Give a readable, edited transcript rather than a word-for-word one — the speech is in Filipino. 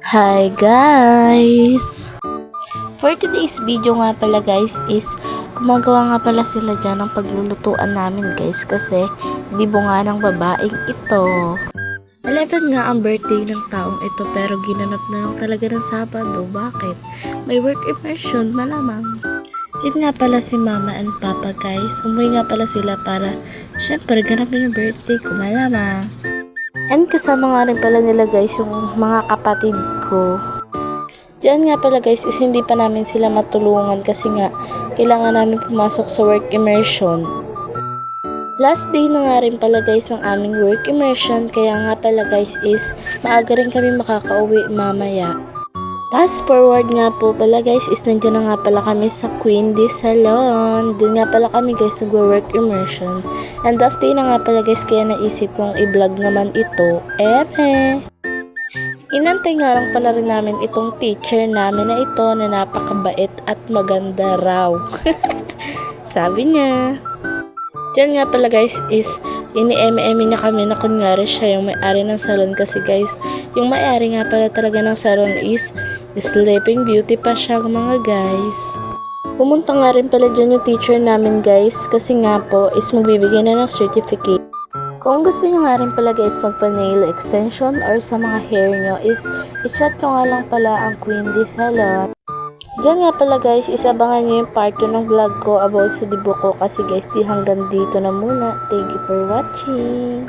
Hi guys! For today's video nga pala guys is gumagawa nga pala sila dyan ng paglulutuan namin guys kasi dibo nga ng babaeng ito. 11 nga ang birthday ng taong ito pero ginanap na lang talaga ng Sabado. Bakit? May work immersion malamang. Yun nga pala si mama and papa guys. Umuwi nga pala sila para syempre ganapin yung birthday ko malamang. And kasama nga rin pala nila guys yung mga kapatid ko. Diyan nga pala guys is hindi pa namin sila matulungan kasi nga kailangan namin pumasok sa work immersion. Last day na nga rin pala guys ng aming work immersion kaya nga pala guys is maaga rin kami makakauwi mamaya. Fast forward nga po pala guys is nandiyan na nga pala kami sa Queen D Salon. Doon nga pala kami guys nag-work immersion. And last day na nga pala guys kaya naisip kong i-vlog naman ito. Inantay nga lang pala rin namin itong teacher namin na ito na napakabait at maganda raw. Sabi niya. Diyan nga pala guys is ini-eme-eme na kami na kunyari siya yung may-ari ng salon kasi guys yung may-ari nga pala talaga ng salon is Sleeping Beauty pa siya mga guys. Pumunta nga rin pala dyan yung teacher namin guys kasi nga po is magbibigay na ng certificate. Kung gusto nyo nga rin pala guys magpa-nail extension or sa mga hair nyo is i-chat nyo nga lang pala ang Queen D Salon. Diyan nga pala guys, isabangan nyo yung part 2 ng vlog ko about sa dibo ko kasi guys di hanggang dito na muna. Thank you for watching.